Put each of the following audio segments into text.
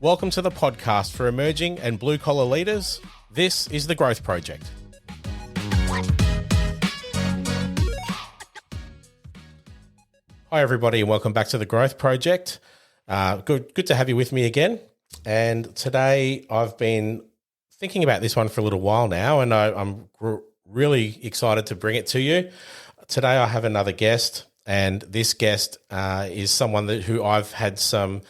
Welcome to the podcast for emerging and blue-collar leaders. This is The Growth Project. Hi, everybody, and welcome back to The Growth Project. Good to have you with me again. And today I've been thinking about this one for a little while now, and I'm really excited to bring it to you. Today I have another guest, and this guest is someone who I've had some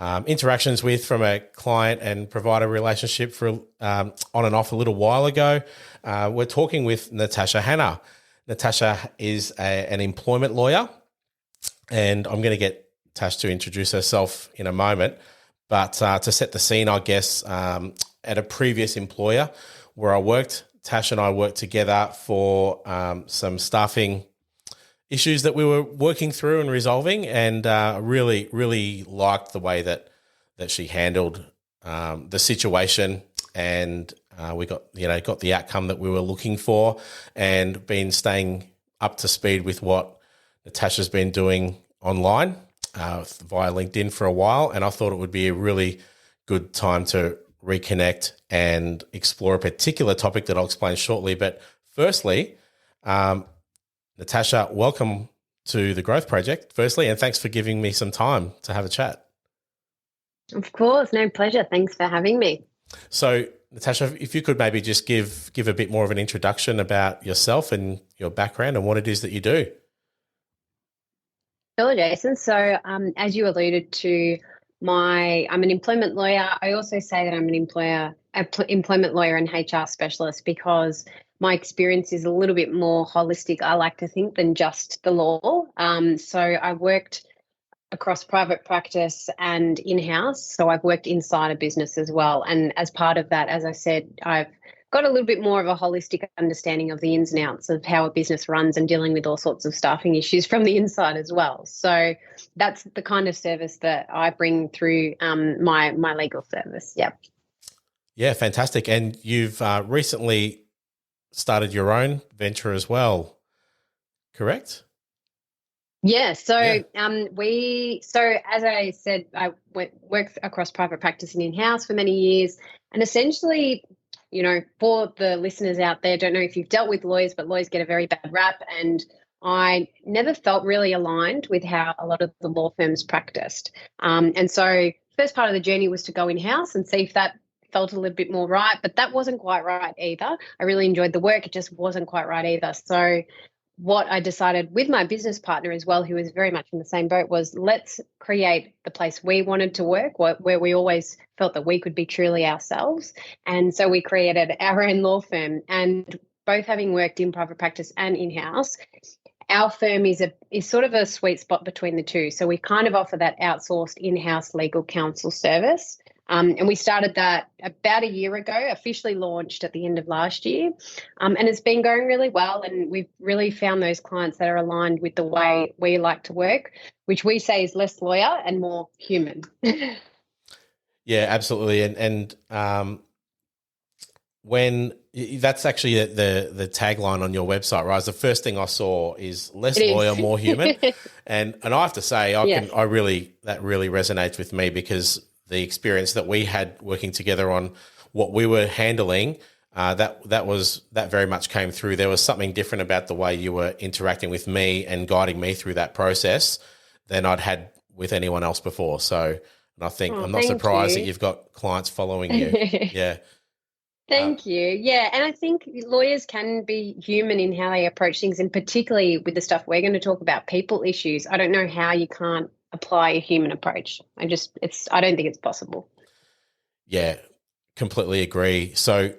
interactions with from a client and provider relationship for on and off a little while ago. We're talking with Natasha Hannah. Natasha is an employment lawyer, and I'm going to get Tash to introduce herself in a moment. But to set the scene, I guess, at a previous employer where I worked, Tash and I worked together for some staffing issues that we were working through and resolving, and really liked the way that she handled the situation, and we got the outcome that we were looking for, and been staying up to speed with what Natasha's been doing online via LinkedIn for a while, and I thought it would be a really good time to reconnect and explore a particular topic that I'll explain shortly. But firstly, Natasha, welcome to the Growth Project, firstly, and thanks for giving me some time to have a chat. Of course, no pleasure. Thanks for having me. So, Natasha, if you could maybe just give a bit more of an introduction about yourself and your background and what it is that you do. Sure, Jason. So, as you alluded to, I'm an employment lawyer. I also say that I'm an employment lawyer and HR specialist because my experience is a little bit more holistic, I like to think, than just the law. So I worked across private practice and in-house. So I've worked inside a business as well. And as part of that, as I said, I've got a little bit more of a holistic understanding of the ins and outs of how a business runs and dealing with all sorts of staffing issues from the inside as well. So that's the kind of service that I bring through my legal service. Yeah. Yeah, fantastic. And you've recently started your own venture as well, correct? Yeah. So as I said, I worked across private practice and in-house for many years, and essentially, for the listeners out there, don't know if you've dealt with lawyers, but lawyers get a very bad rap, and I never felt really aligned with how a lot of the law firms practiced. And so first part of the journey was to go in-house and see if that felt a little bit more right, but that wasn't quite right either. I really enjoyed the work. It just wasn't quite right either. So what I decided with my business partner as well, who was very much in the same boat, was let's create the place we wanted to work, where we always felt that we could be truly ourselves. And so we created our own law firm, and both having worked in private practice and in-house, our firm is sort of a sweet spot between the two. So we kind of offer that outsourced in-house legal counsel service. And we started that about a year ago, officially launched at the end of last year. And it's been going really well. And we've really found those clients that are aligned with the way we like to work, which we say is less lawyer and more human. Yeah, absolutely. And when that's actually the tagline on your website, right? The first thing I saw is less lawyer, more human. and I have to say, that really resonates with me, because the experience that we had working together on what we were handling, that very much came through. There was something different about the way you were interacting with me and guiding me through that process than I'd had with anyone else before. So, and I think I'm not surprised that you've got clients following you. Yeah. Thank you. Yeah. And I think lawyers can be human in how they approach things, and particularly with the stuff we're going to talk about, people issues. I don't know how you can't apply a human approach. I don't think it's possible. Yeah, completely agree. So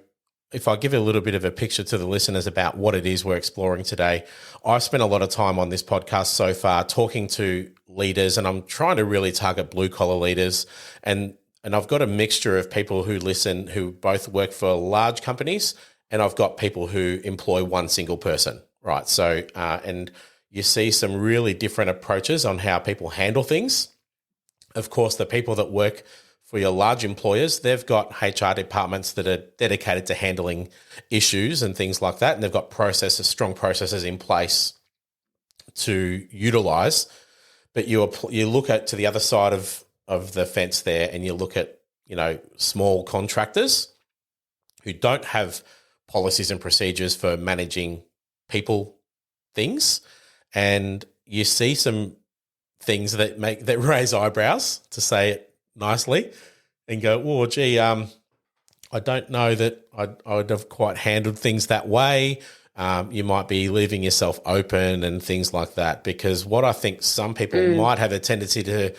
if I give a little bit of a picture to the listeners about what it is we're exploring today, I've spent a lot of time on this podcast so far talking to leaders, and I'm trying to really target blue collar leaders, and I've got a mixture of people who listen who both work for large companies, and I've got people who employ one single person, right? So, and you see some really different approaches on how people handle things. Of course, the people that work for your large employers, they've got HR departments that are dedicated to handling issues and things like that, and they've got strong processes in place to utilize, but you look at to the other side of the fence there, and you look at, you know, small contractors who don't have policies and procedures for managing people things, and you see some things that raise eyebrows, to say it nicely, and go, oh, gee, I don't know that I would have quite handled things that way. You might be leaving yourself open and things like that, because what I think some people might have a tendency to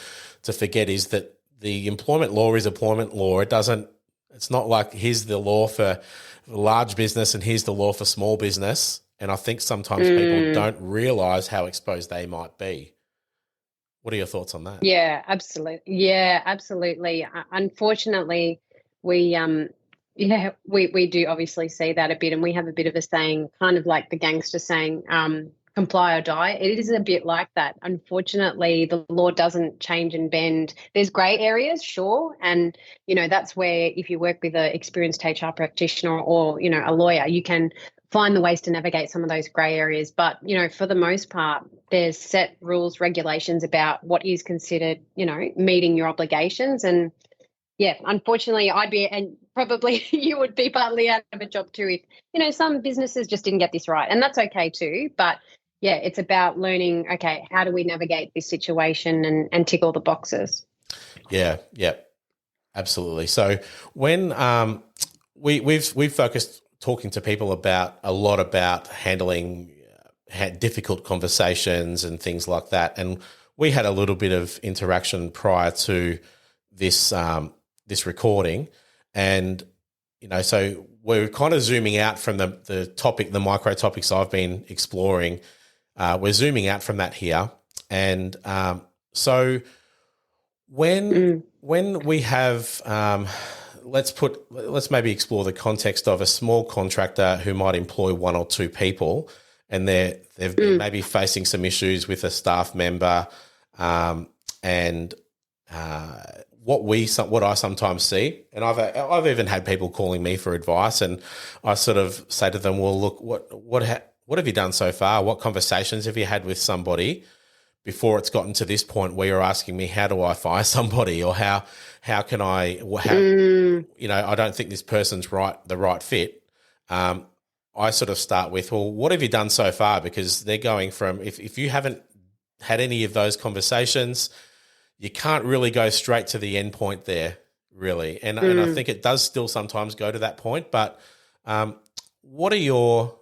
forget is that the employment law is employment law. It's not like here's the law for large business and here's the law for small business. And I think sometimes people don't realise how exposed they might be. What are your thoughts on that? Yeah, absolutely. Yeah, absolutely. Unfortunately, we we do obviously see that a bit, and we have a bit of a saying, kind of like the gangster saying, comply or die. It is a bit like that. Unfortunately, the law doesn't change and bend. There's grey areas, sure, and you know that's where if you work with an experienced HR practitioner or you know a lawyer, you can find the ways to navigate some of those grey areas. But you know, for the most part, there's set rules, regulations about what is considered, you know, meeting your obligations. And yeah, unfortunately, I'd be, and probably you would be partly out of a job too if, you know, some businesses just didn't get this right. And that's okay too. But yeah, it's about learning, okay, how do we navigate this situation and tick all the boxes? Yeah, absolutely. So when we've focused talking to people a lot about handling difficult conversations and things like that, and we had a little bit of interaction prior to this this recording, and you know, so we're kind of zooming out from the topic, the micro topics I've been exploring. We're zooming out from that here, and so when we have let's maybe explore the context of a small contractor who might employ one or two people, and they've been maybe facing some issues with a staff member, and what I sometimes see, and I've even had people calling me for advice, and I sort of say to them, well, look, what have you done so far? What conversations have you had with somebody before it's gotten to this point where you're asking me, how do I fire somebody, or how can I, you know, I don't think this person's the right fit. I sort of start with, well, what have you done so far? Because they're going from, if you haven't had any of those conversations, you can't really go straight to the end point there, really. And I think it does still sometimes go to that point. But what are your,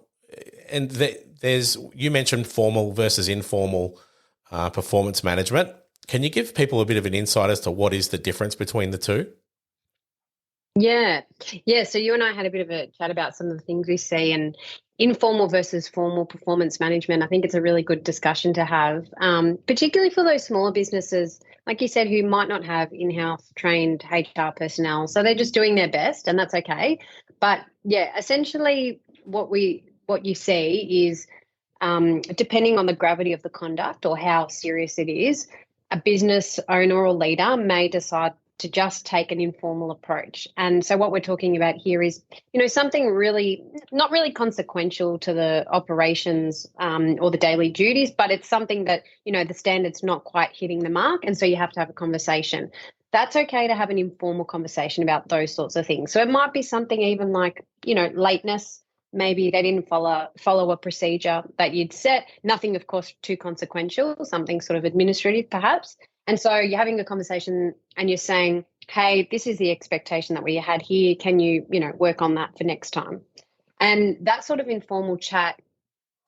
and you mentioned formal versus informal performance management. Can you give people a bit of an insight as to what is the difference between the two? Yeah. So you and I had a bit of a chat about some of the things we see, and informal versus formal performance management. I think it's a really good discussion to have, particularly for those smaller businesses, like you said, who might not have in-house trained HR personnel. So they're just doing their best, and that's okay. But yeah, essentially what you see is, depending on the gravity of the conduct or how serious it is, a business owner or leader may decide to just take an informal approach. And so what we're talking about here is, you know, something really not really consequential to the operations or the daily duties, but it's something that, you know, the standard's not quite hitting the mark. And so you have to have a conversation. That's okay to have an informal conversation about those sorts of things. So it might be something even like, you know, lateness. Maybe they didn't follow a procedure that you'd set. Nothing, of course, too consequential, something sort of administrative perhaps. And so you're having a conversation and you're saying, hey, this is the expectation that we had here. Can you, you know, work on that for next time? And that sort of informal chat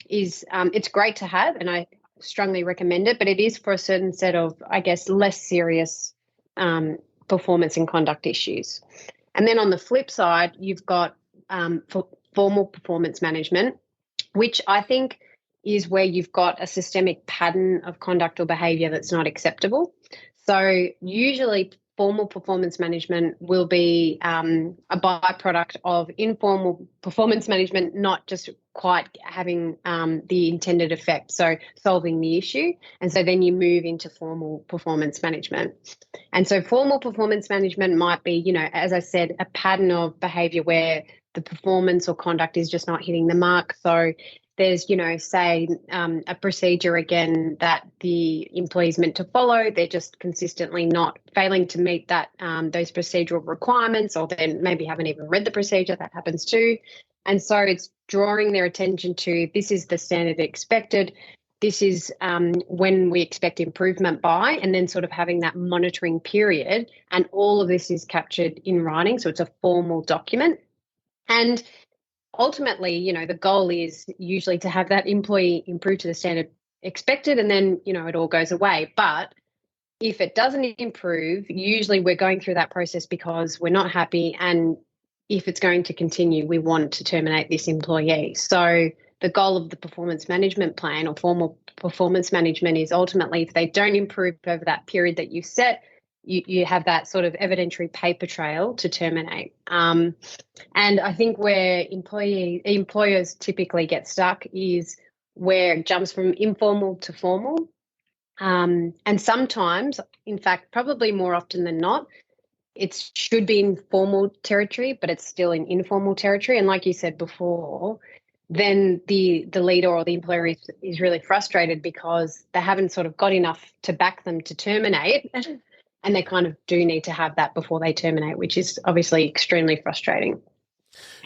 is, it's great to have, and I strongly recommend it, but it is for a certain set of, I guess, less serious performance and conduct issues. And then on the flip side, you've got formal performance management, which I think is where you've got a systemic pattern of conduct or behaviour that's not acceptable. So usually formal performance management will be a byproduct of informal performance management, not just quite having the intended effect, so solving the issue. And so then you move into formal performance management. And so formal performance management might be, you know, as I said, a pattern of behaviour where the performance or conduct is just not hitting the mark. So there's, say a procedure again that the employee's meant to follow, they're just consistently not failing to meet that those procedural requirements, or then maybe haven't even read the procedure. That happens too. And so it's drawing their attention to, this is the standard expected. This is when we expect improvement by, and then sort of having that monitoring period. And all of this is captured in writing. So it's a formal document. And ultimately, the goal is usually to have that employee improve to the standard expected, and then, it all goes away. But if it doesn't improve, usually we're going through that process because we're not happy. And if it's going to continue, we want to terminate this employee. So the goal of the performance management plan or formal performance management is ultimately, if they don't improve over that period that you set, you have that sort of evidentiary paper trail to terminate. And I think where employers typically get stuck is where it jumps from informal to formal. And sometimes, in fact, probably more often than not, it should be in formal territory, but it's still in informal territory. And like you said before, then the leader or the employer is really frustrated because they haven't sort of got enough to back them to terminate. And they kind of do need to have that before they terminate, which is obviously extremely frustrating.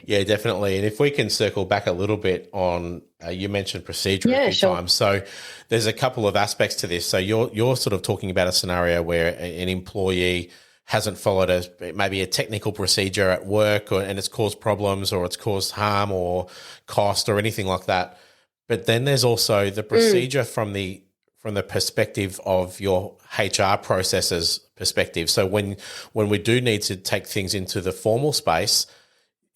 Yeah, definitely. And if we can circle back a little bit on, you mentioned procedure a few times. So there's a couple of aspects to this. So you're sort of talking about a scenario where an employee hasn't followed maybe a technical procedure at work, and it's caused problems, or it's caused harm or cost or anything like that. But then there's also the procedure from the perspective of your HR processes perspective. So when we do need to take things into the formal space,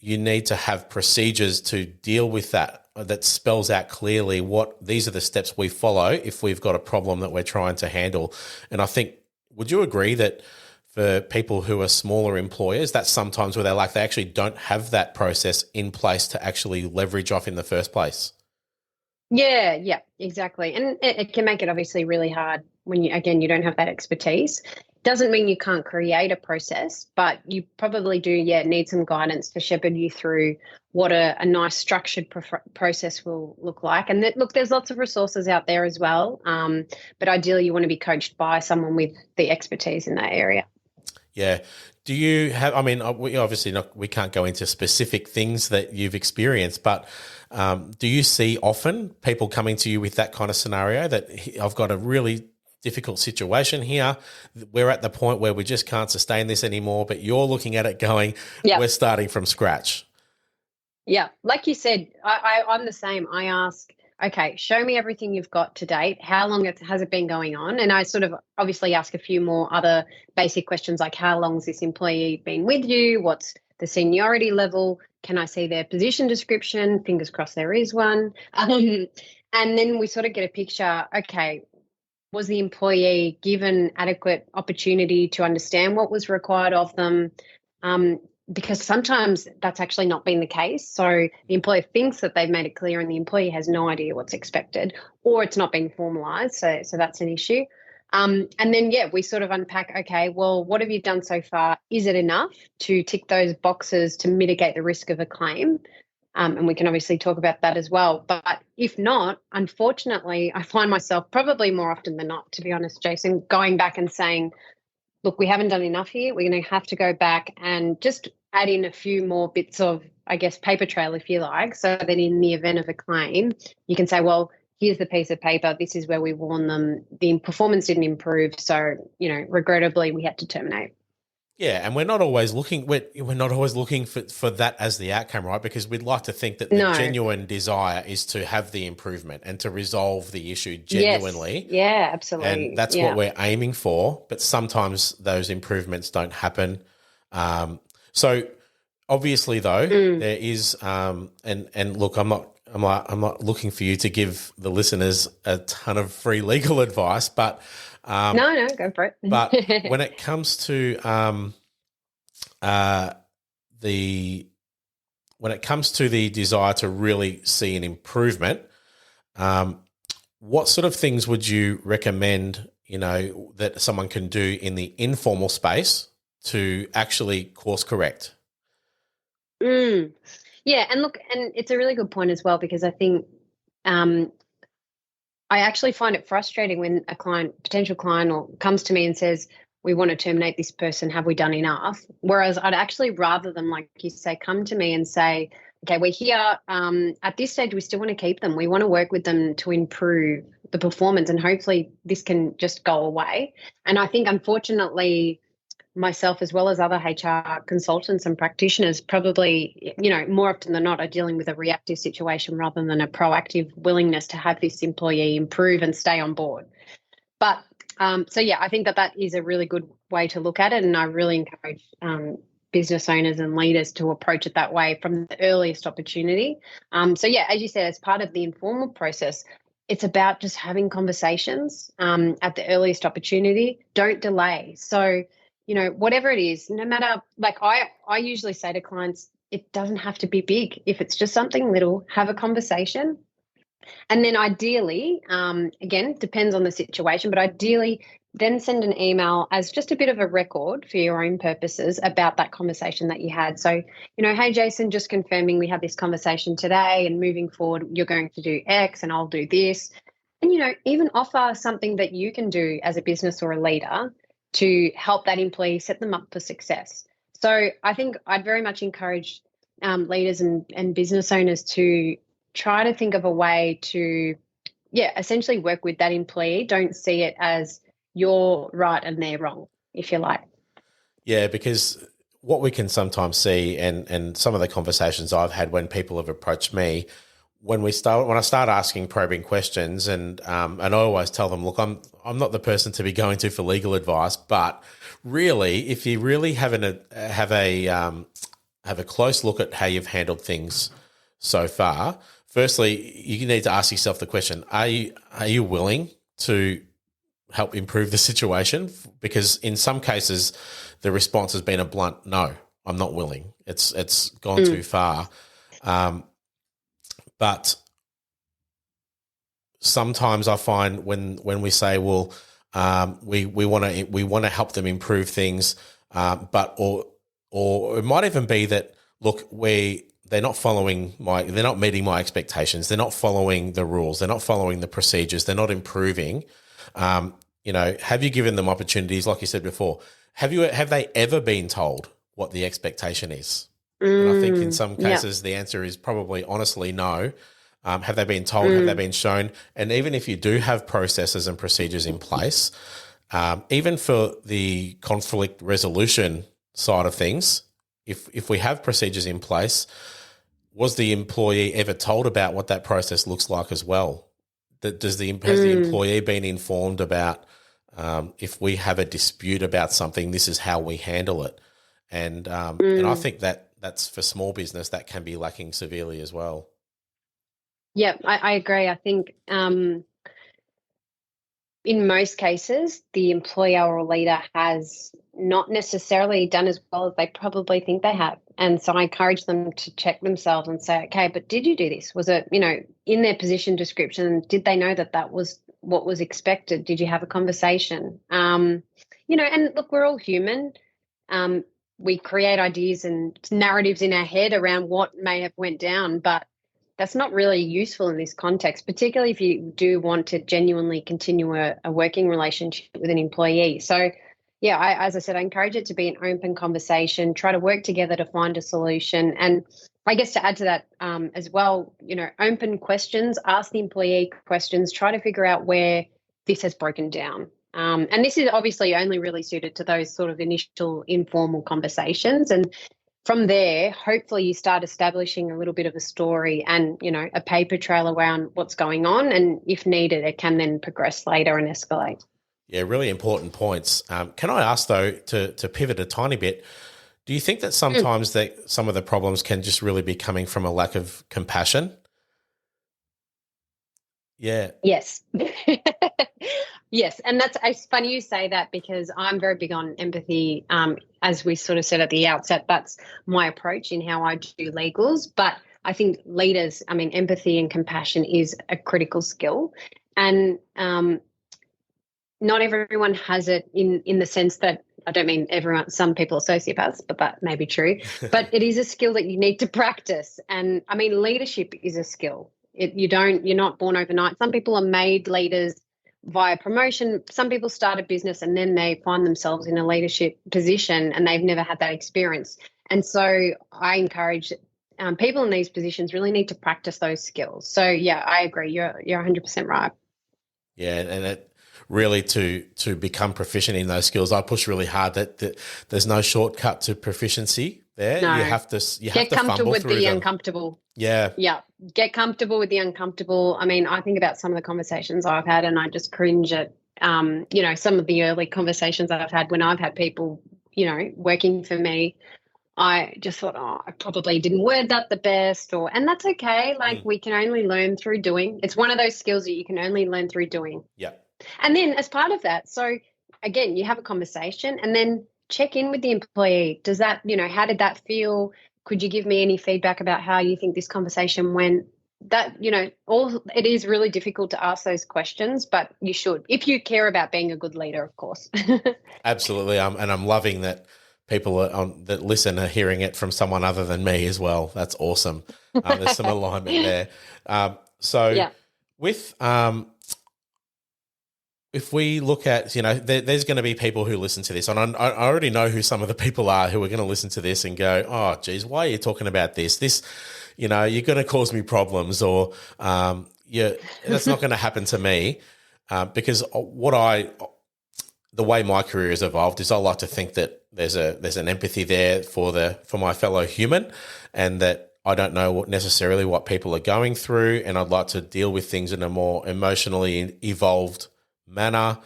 you need to have procedures to deal with that spells out clearly what these are the steps we follow if we've got a problem that we're trying to handle. And I think, would you agree that for people who are smaller employers, that's sometimes where they actually don't have that process in place to actually leverage off in the first place? Yeah, exactly. And it can make it obviously really hard when you don't have that expertise. Doesn't mean you can't create a process, but you probably do, need some guidance to shepherd you through what a nice structured process will look like. And there's lots of resources out there as well. But ideally you want to be coached by someone with the expertise in that area. Yeah. Do you have, we can't go into specific things that you've experienced, but do you see often people coming to you with that kind of scenario that I've got a really difficult situation here, we're at the point where we just can't sustain this anymore, but you're looking at it going, we're starting from scratch? Yeah. Like you said, I'm the same. I ask, okay, show me everything you've got to date. How long has it been going on? And I sort of obviously ask a few more other basic questions like, how long has this employee been with you? What's the seniority level? Can I see their position description? Fingers crossed there is one. And then we sort of get a picture, okay, was the employee given adequate opportunity to understand what was required of them? Because sometimes that's actually not been the case. So the employer thinks that they've made it clear and the employee has no idea what's expected, or it's not been formalised. So that's an issue. And then, we sort of unpack, okay, well, what have you done so far? Is it enough to tick those boxes to mitigate the risk of a claim? And we can obviously talk about that as well. But if not, unfortunately, I find myself probably more often than not, to be honest, Jason, going back and saying, look, we haven't done enough here. We're going to have to go back and just add in a few more bits of, I guess, paper trail, if you like, so that in the event of a claim, you can say, well, here's the piece of paper. This is where we warned them. The performance didn't improve. So, regrettably, we had to terminate. Yeah, and we're not always looking. We're not always looking for that as the outcome, right? Because we'd like to think that the genuine desire is to have the improvement and to resolve the issue genuinely. Yes. Yeah, absolutely. And that's what we're aiming for. But sometimes those improvements don't happen. So obviously, though, there is. And look, I'm not looking for you to give the listeners a ton of free legal advice, but. No, go for it. But when it comes to the desire to really see an improvement, what sort of things would you recommend, that someone can do in the informal space to actually course correct? Yeah, and look, and it's a really good point as well, because I think I actually find it frustrating when a potential client, or comes to me and says, we want to terminate this person. Have we done enough? Whereas I'd actually rather them, like you say, come to me and say, okay, we're here. At this stage, we still want to keep them. We want to work with them to improve the performance, and hopefully this can just go away. And I think, unfortunately, myself as well as other HR consultants and practitioners probably, more often than not, are dealing with a reactive situation rather than a proactive willingness to have this employee improve and stay on board. But I think that is a really good way to look at it, and I really encourage business owners and leaders to approach it that way from the earliest opportunity. As you said, as part of the informal process, it's about just having conversations at the earliest opportunity. Don't delay. So, whatever it is, no matter, like I usually say to clients, it doesn't have to be big. If it's just something little, have a conversation. And then ideally, again, depends on the situation, but ideally then send an email as just a bit of a record for your own purposes about that conversation that you had. So, hey, Jason, just confirming we had this conversation today, and moving forward, you're going to do X and I'll do this. And, even offer something that you can do as a business or a leader to help that employee set them up for success. So I think I'd very much encourage leaders and business owners to try to think of a way to, essentially work with that employee. Don't see it as you're right and they're wrong, if you like. Yeah, because what we can sometimes see, and some of the conversations I've had when people have approached me, when I start asking probing questions, and I always tell them, look, I'm not the person to be going to for legal advice, but really, if you really have a close look at how you've handled things so far, firstly, you need to ask yourself the question: Are you willing to help improve the situation? Because in some cases, the response has been a blunt no. I'm not willing. It's gone too far. But sometimes I find when we say, well, we want to help them improve things, but it might even be that, look, they're not meeting my expectations. They're not following the rules. They're not following the procedures. They're not improving. Have you given them opportunities? Like you said before, have they ever been told what the expectation is? And I think in some cases the answer is probably honestly no. Have they been told? Have they been shown? And even if you do have processes and procedures in place, even for the conflict resolution side of things, if we have procedures in place, was the employee ever told about what that process looks like as well? Has the employee been informed about if we have a dispute about something, this is how we handle it? And I think that's for small business that can be lacking severely as well. Yeah, I agree. I think in most cases, the employer or leader has not necessarily done as well as they probably think they have. And so I encourage them to check themselves and say, okay, but did you do this? Was it, in their position description, did they know that was what was expected? Did you have a conversation? And look, we're all human. We create ideas and narratives in our head around what may have went down, but that's not really useful in this context, particularly if you do want to genuinely continue a working relationship with an employee. So, as I said, I encourage it to be an open conversation, try to work together to find a solution. And I guess to add to that as well, open questions, ask the employee questions, try to figure out where this has broken down. And this is obviously only really suited to those sort of initial informal conversations. And from there, hopefully you start establishing a little bit of a story and, a paper trail around what's going on. And if needed, it can then progress later and escalate. Yeah, really important points. Can I ask, though, to pivot a tiny bit, do you think that sometimes that some of the problems can just really be coming from a lack of compassion? Yeah. Yes. Yes. And it's funny you say that, because I'm very big on empathy. As we sort of said at the outset, that's my approach in how I do legals. But I think leaders, empathy and compassion is a critical skill. And not everyone has it in the sense that, I don't mean everyone, some people are sociopaths, but that may be true. But it is a skill that you need to practice. And leadership is a skill. You're not born overnight. Some people are made leaders via promotion. Some people start a business and then they find themselves in a leadership position and they've never had that experience. And so I encourage people in these positions really need to practice those skills. So yeah, I agree. You're 100% right. Yeah, and it really to become proficient in those skills, I push really hard that there's no shortcut to proficiency there. No. You have to get comfortable with the them. uncomfortable. Yeah. Yeah. Get comfortable with the uncomfortable. I mean, I think about some of the conversations I've had and I just cringe at, some of the early conversations I've had when I've had people, working for me. I just thought, I probably didn't word that the best, and that's okay. Like we can only learn through doing. It's one of those skills that you can only learn through doing. Yeah. And then as part of that, so again, you have a conversation and then check in with the employee. Does that, how did that feel? Could you give me any feedback about how you think this conversation went? That, it is really difficult to ask those questions, but you should, if you care about being a good leader, of course. Absolutely. And I'm loving that people that listen are hearing it from someone other than me as well. That's awesome. There's some alignment there. With if we look at, there's going to be people who listen to this, and I already know who some of the people are who are going to listen to this and go, oh, geez, why are you talking about this? This, you're going to cause me problems, or that's not going to happen to me, because the way my career has evolved is I like to think that there's an empathy there for my fellow human, and that I don't know necessarily what people are going through, and I'd like to deal with things in a more emotionally evolved manner.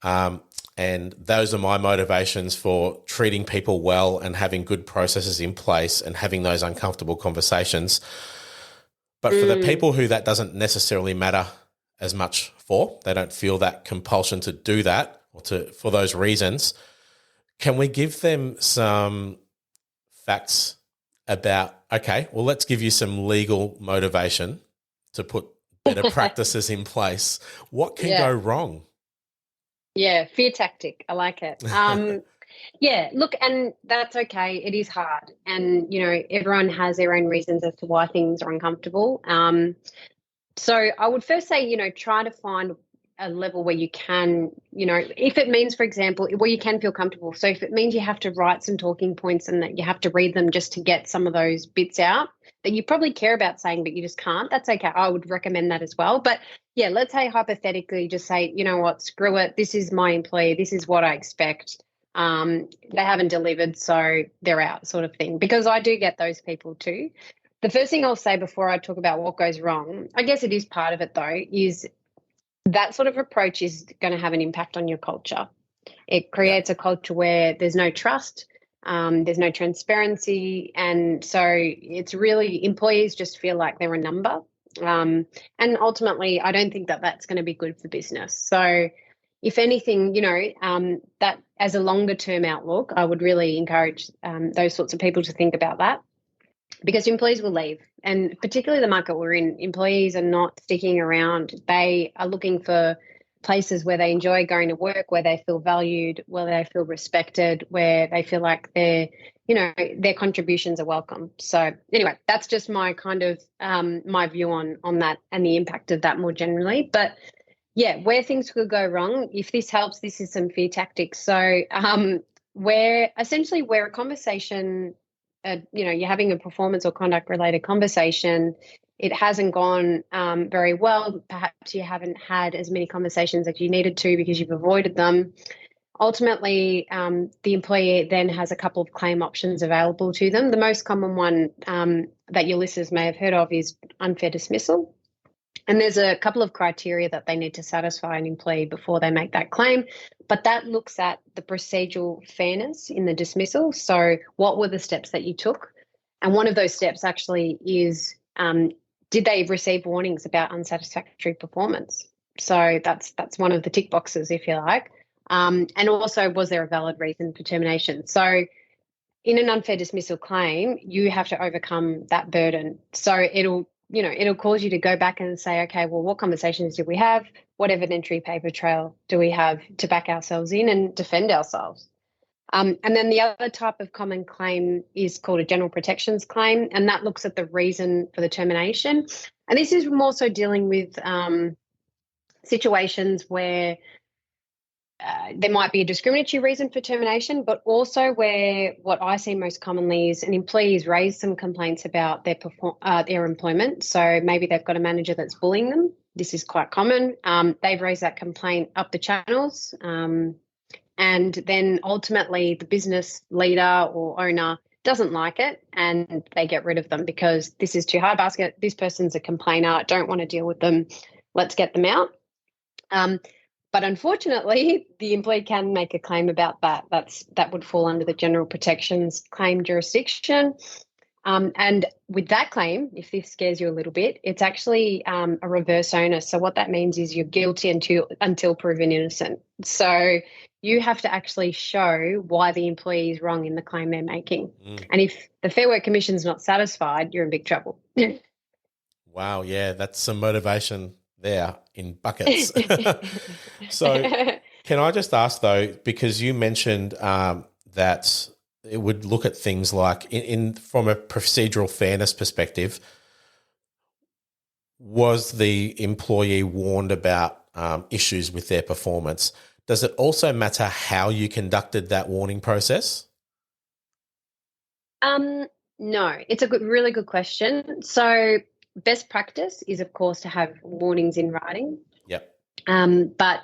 And those are my motivations for treating people well and having good processes in place and having those uncomfortable conversations. But for the people who that doesn't necessarily matter as much for, they don't feel that compulsion to do that or for those reasons, can we give them some facts about, okay, well, let's give you some legal motivation to put better practices in place. What can go wrong? Yeah, fear tactic. I like it. Yeah, look, and that's okay. It is hard. And, everyone has their own reasons as to why things are uncomfortable. So I would first say, try to find a level where you can, if it means, for example, where you can feel comfortable. So if it means you have to write some talking points and that you have to read them just to get some of those bits out that you probably care about saying, but you just can't, that's okay. I would recommend that as well. But yeah, let's say hypothetically, just say, you know what, screw it. This is my employee. This is what I expect. They haven't delivered, so they're out, sort of thing. Because I do get those people too. The first thing I'll say before I talk about what goes wrong, I guess it is part of it though, is that sort of approach is going to have an impact on your culture. It creates a culture where there's no trust, there's no transparency, and so it's really, employees just feel like they're a number. And ultimately, I don't think that that's going to be good for business. So if anything, that as a longer term outlook, I would really encourage those sorts of people to think about that, because employees will leave. And particularly the market we're in, employees are not sticking around. They are looking for places where they enjoy going to work, where they feel valued, where they feel respected, where they feel like their contributions are welcome. So anyway, that's just my kind of my view on that and the impact of that more generally. But yeah, where things could go wrong, if this helps, this is some fear tactics. So where a conversation, you're having a performance or conduct related conversation, it hasn't gone very well. Perhaps you haven't had as many conversations as you needed to because you've avoided them. Ultimately, the employee then has a couple of claim options available to them. The most common one that your listeners may have heard of is unfair dismissal. And there's a couple of criteria that they need to satisfy an employee before they make that claim. But that looks at the procedural fairness in the dismissal. So what were the steps that you took? And one of those steps actually is, did they receive warnings about unsatisfactory performance? So that's one of the tick boxes, if you like. And also, was there a valid reason for termination? So in an unfair dismissal claim, you have to overcome that burden. So it'll cause you to go back and say, okay, well, what conversations did we have? What evidentiary paper trail do we have to back ourselves in and defend ourselves? And then the other type of common claim is called a general protections claim, and that looks at the reason for the termination. And this is more so dealing with situations where there might be a discriminatory reason for termination, but also where what I see most commonly is an employee has raised some complaints about their employment. So maybe they've got a manager that's bullying them. This is quite common. They've raised that complaint up the channels. And then ultimately the business leader or owner doesn't like it and they get rid of them because this is too hard basket. This person's a complainer. Don't want to deal with them. Let's get them out. But unfortunately, the employee can make a claim about that. That would fall under the general protections claim jurisdiction. And with that claim, if this scares you a little bit, it's actually a reverse onus. So what that means is you're guilty until proven innocent. So you have to actually show why the employee is wrong in the claim they're making. And if the Fair Work Commission's not satisfied, you're in big trouble. Wow, yeah, that's some motivation there in buckets. So can I just ask though, because you mentioned that it would look at things like from a procedural fairness perspective, was the employee warned about issues with their performance? Does it also matter how you conducted that warning process? No, it's a really good question. So best practice is, of course, to have warnings in writing. Yep. But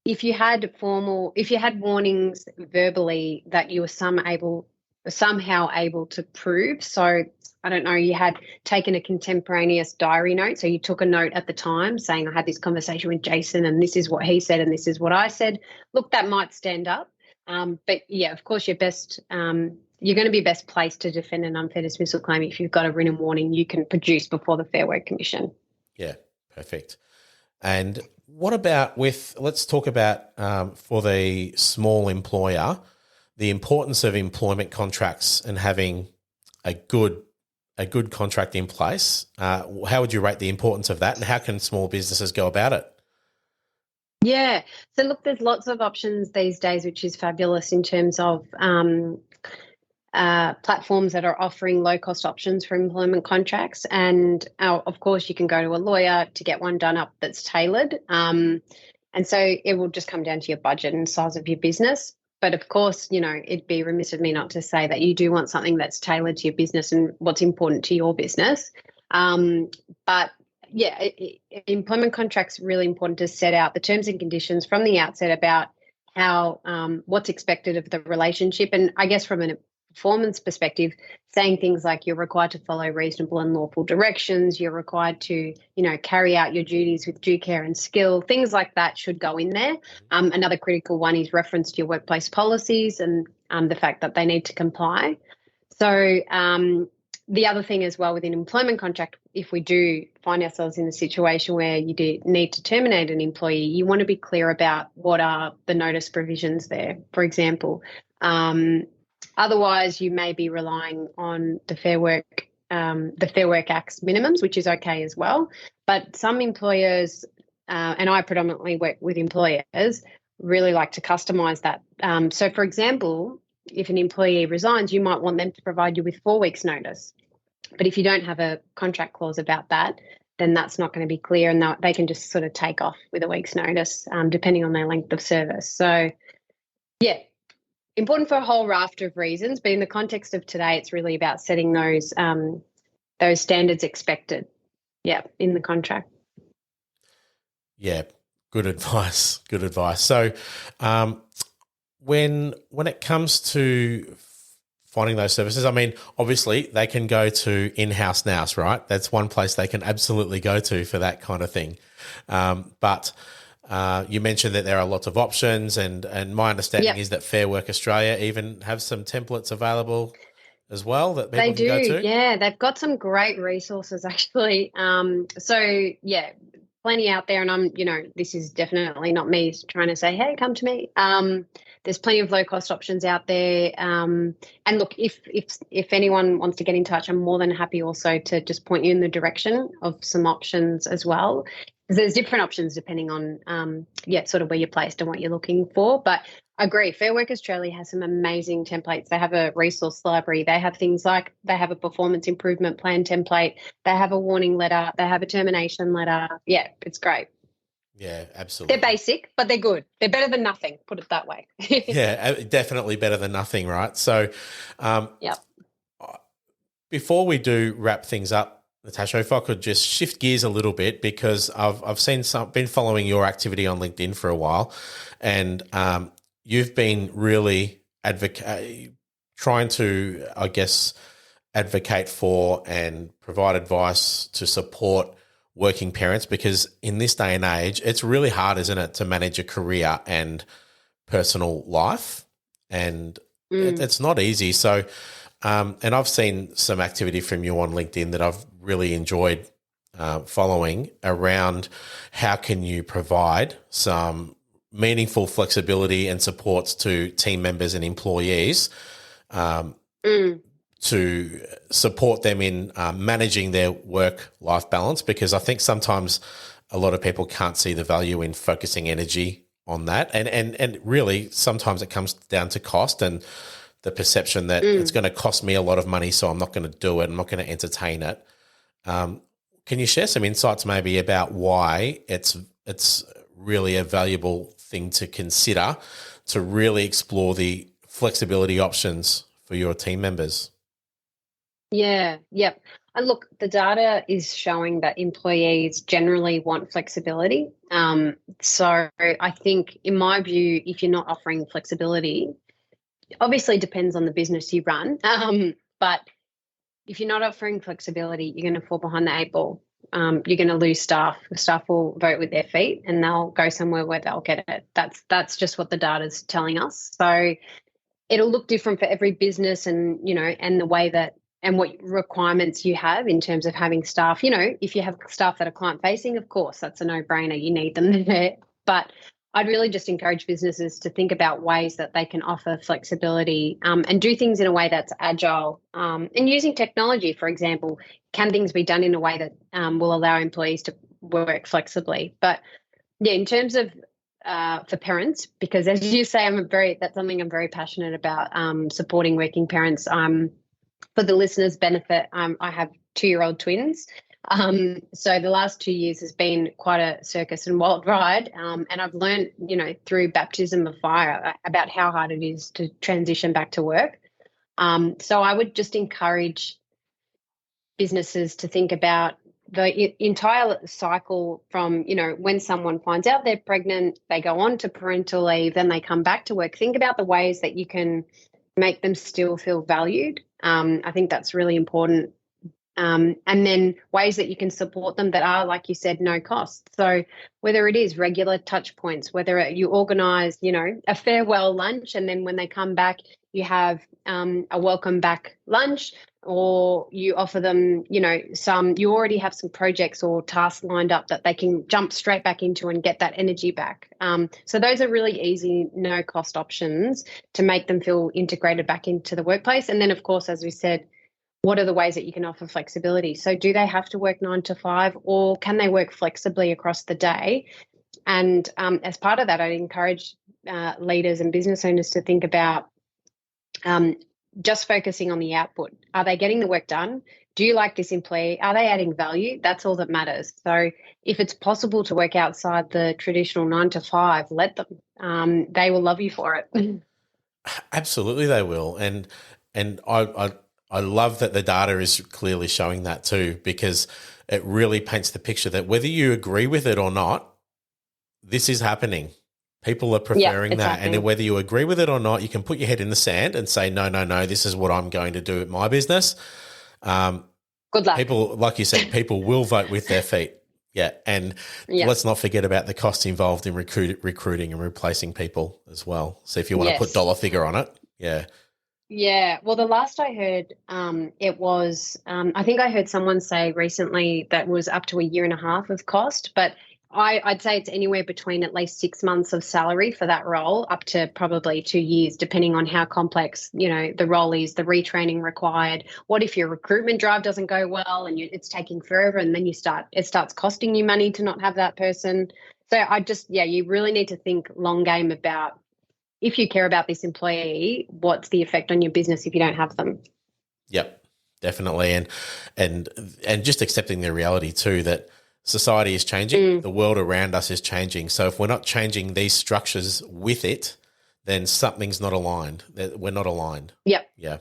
if you had warnings verbally that you were somehow able to prove, so I don't know, you had taken a contemporaneous diary note, so you took a note at the time saying I had this conversation with Jason and this is what he said and this is what I said. Look, that might stand up. But yeah, of course, you're going to be best placed to defend an unfair dismissal claim if you've got a written warning you can produce before the Fair Work Commission. Yeah, perfect. And what about let's talk about for the small employer, the importance of employment contracts and having a good contract in place. How would you rate the importance of that and how can small businesses go about it? Yeah. So look, there's lots of options these days, which is fabulous in terms of platforms that are offering low-cost options for employment contracts. And of course, you can go to a lawyer to get one done up that's tailored. And so it will just come down to your budget and size of your business. But of course, it'd be remiss of me not to say that you do want something that's tailored to your business and what's important to your business. But yeah, employment contracts are really important to set out the terms and conditions from the outset about how what's expected of the relationship. And I guess from a performance perspective, saying things like you're required to follow reasonable and lawful directions, you're required to, carry out your duties with due care and skill, things like that should go in there. Another critical one is reference to your workplace policies and the fact that they need to comply. So the other thing as well with an employment contract, if we do find ourselves in a situation where you do need to terminate an employee, you want to be clear about what are the notice provisions there, for example. Otherwise, you may be relying on the Fair Work Act's minimums, which is okay as well. But some employers, and I predominantly work with employers, really like to customise that. So, for example, if an employee resigns, you might want them to provide you with 4 weeks' notice. But if you don't have a contract clause about that, then that's not going to be clear, and they can just sort of take off with a week's notice, depending on their length of service. So, yeah. Important for a whole raft of reasons, but in the context of today, it's really about setting those standards expected, in the contract. Yeah, good advice. Good advice. So, when it comes to finding those services, I mean, obviously they can go to In-House Now, right? That's one place they can absolutely go to for that kind of thing. But you mentioned that there are lots of options, and my understanding is that Fair Work Australia even have some templates available as well that people can go to. Yeah, they've got some great resources actually. So yeah, plenty out there, and this is definitely not me trying to say, hey, come to me. There's plenty of low cost options out there. And look, if anyone wants to get in touch, I'm more than happy also to just point you in the direction of some options as well. there's different options depending on, sort of where you're placed and what you're looking for. But I agree. Fair Work Australia has some amazing templates. They have a resource library. They have things like they have a performance improvement plan template. They have a warning letter. They have a termination letter. Yeah, it's great. Yeah, absolutely. They're basic, but they're good. They're better than nothing, put it that way. Yeah, definitely better than nothing, right? So, yeah. Before we do wrap things up, Natasha, if I could just shift gears a little bit, because I've been following your activity on LinkedIn for a while, and you've been really trying to, I guess, advocate for and provide advice to support working parents, because in this day and age, it's really hard, isn't it, to manage a career and personal life, and it's not easy. So, and I've seen some activity from you on LinkedIn that I've really enjoyed following around how can you provide some meaningful flexibility and supports to team members and employees to support them in managing their work-life balance, because I think sometimes a lot of people can't see the value in focusing energy on that. And really sometimes it comes down to cost and the perception that it's going to cost me a lot of money, so I'm not going to do it. I'm not going to entertain it. Can you share some insights maybe about why it's really a valuable thing to consider to really explore the flexibility options for your team members? Yeah, yep. And look, the data is showing that employees generally want flexibility. So I think, in my view, if you're not offering flexibility, obviously it depends on the business you run, but if you're not offering flexibility, you're going to fall behind the 8 ball. You're going to lose staff. The staff will vote with their feet and they'll go somewhere where they'll get it. That's just what the data's telling us. So it'll look different for every business, and and the way that and what requirements you have in terms of having staff. If you have staff that are client facing, of course, that's a no-brainer. You need them there. But I'd really just encourage businesses to think about ways that they can offer flexibility and do things in a way that's agile. And using technology, for example, can things be done in a way that will allow employees to work flexibly? But yeah, in terms of for parents, because as you say, that's something I'm very passionate about, supporting working parents. For the listeners' benefit, I have 2-year-old twins. So the last 2 years has been quite a circus and wild ride. And I've learned, through baptism of fire about how hard it is to transition back to work. So I would just encourage businesses to think about the entire cycle from, when someone finds out they're pregnant, they go on to parental leave, then they come back to work. Think about the ways that you can make them still feel valued. I think that's really important. And then ways that you can support them that are, like you said, no cost. So whether it is regular touch points, whether you organise, a farewell lunch, and then when they come back, you have a welcome back lunch, or you offer them, you already have some projects or tasks lined up that they can jump straight back into and get that energy back. So those are really easy, no cost options to make them feel integrated back into the workplace. And then, of course, as we said, what are the ways that you can offer flexibility? So do they have to work 9 to 5, or can they work flexibly across the day? And as part of that, I'd encourage leaders and business owners to think about just focusing on the output. Are they getting the work done? Do you like this employee? Are they adding value? That's all that matters. So if it's possible to work outside the traditional 9 to 5, let them. They will love you for it. Absolutely, they will. And I love that the data is clearly showing that too, because it really paints the picture that whether you agree with it or not, this is happening. People are preferring that. Happening. And whether you agree with it or not, you can put your head in the sand and say, no, this is what I'm going to do at my business. Good luck. People, like you said, people will vote with their feet. Yeah. And let's not forget about the costs involved in recruiting and replacing people as well. So if you want to put dollar figure on it, yeah. Yeah, well, the last I heard, it was, I think I heard someone say recently that was up to 1.5 years of cost, but I'd say it's anywhere between at least 6 months of salary for that role up to probably 2 years, depending on how complex, the role is, the retraining required. What if your recruitment drive doesn't go well and it's taking forever, and then it starts costing you money to not have that person. So you really need to think long game about, if you care about this employee, what's the effect on your business if you don't have them? Yep, definitely. And just accepting the reality too that society is changing, the world around us is changing. So if we're not changing these structures with it, then something's not aligned. We're not aligned. Yep. Yeah.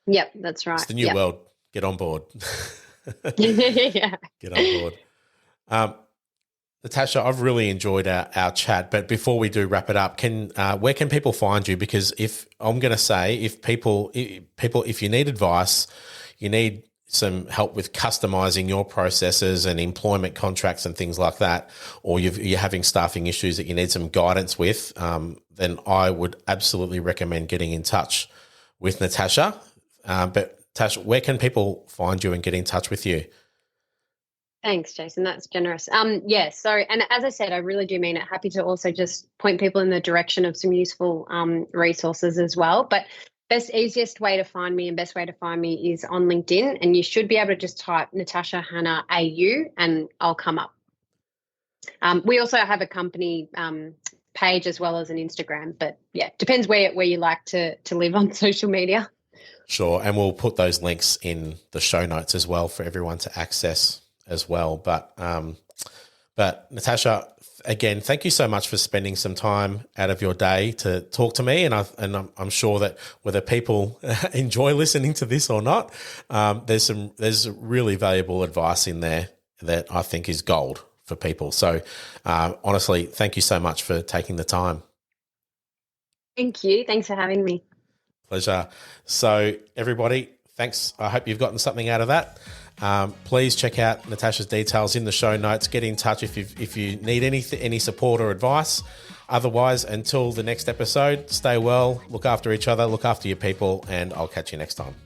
Yep, that's right. It's the new world. Get on board. Yeah. Get on board. Natasha, I've really enjoyed our chat, but before we do wrap it up, where can people find you? Because if you need advice, you need some help with customizing your processes and employment contracts and things like that, or you're having staffing issues that you need some guidance with, then I would absolutely recommend getting in touch with Natasha. But Natasha, where can people find you and get in touch with you? Thanks, Jason. That's generous. So, and as I said, I really do mean it. Happy to also just point people in the direction of some useful resources as well. But easiest way to find me and best way to find me is on LinkedIn, and you should be able to just type Natasha Hannah AU and I'll come up. We also have a company page as well as an Instagram, but depends where you like to live on social media. Sure, and we'll put those links in the show notes as well for everyone to access as well. But Natasha, again, thank you so much for spending some time out of your day to talk to me. And I'm sure that whether people enjoy listening to this or not, there's really valuable advice in there that I think is gold for people. So honestly, thank you so much for taking the time. Thank you. Thanks for having me. Pleasure. So everybody, thanks. I hope you've gotten something out of that. Please check out Natasha's details in the show notes. Get in touch if you need any support or advice. Otherwise, until the next episode, stay well, look after each other, look after your people, and I'll catch you next time.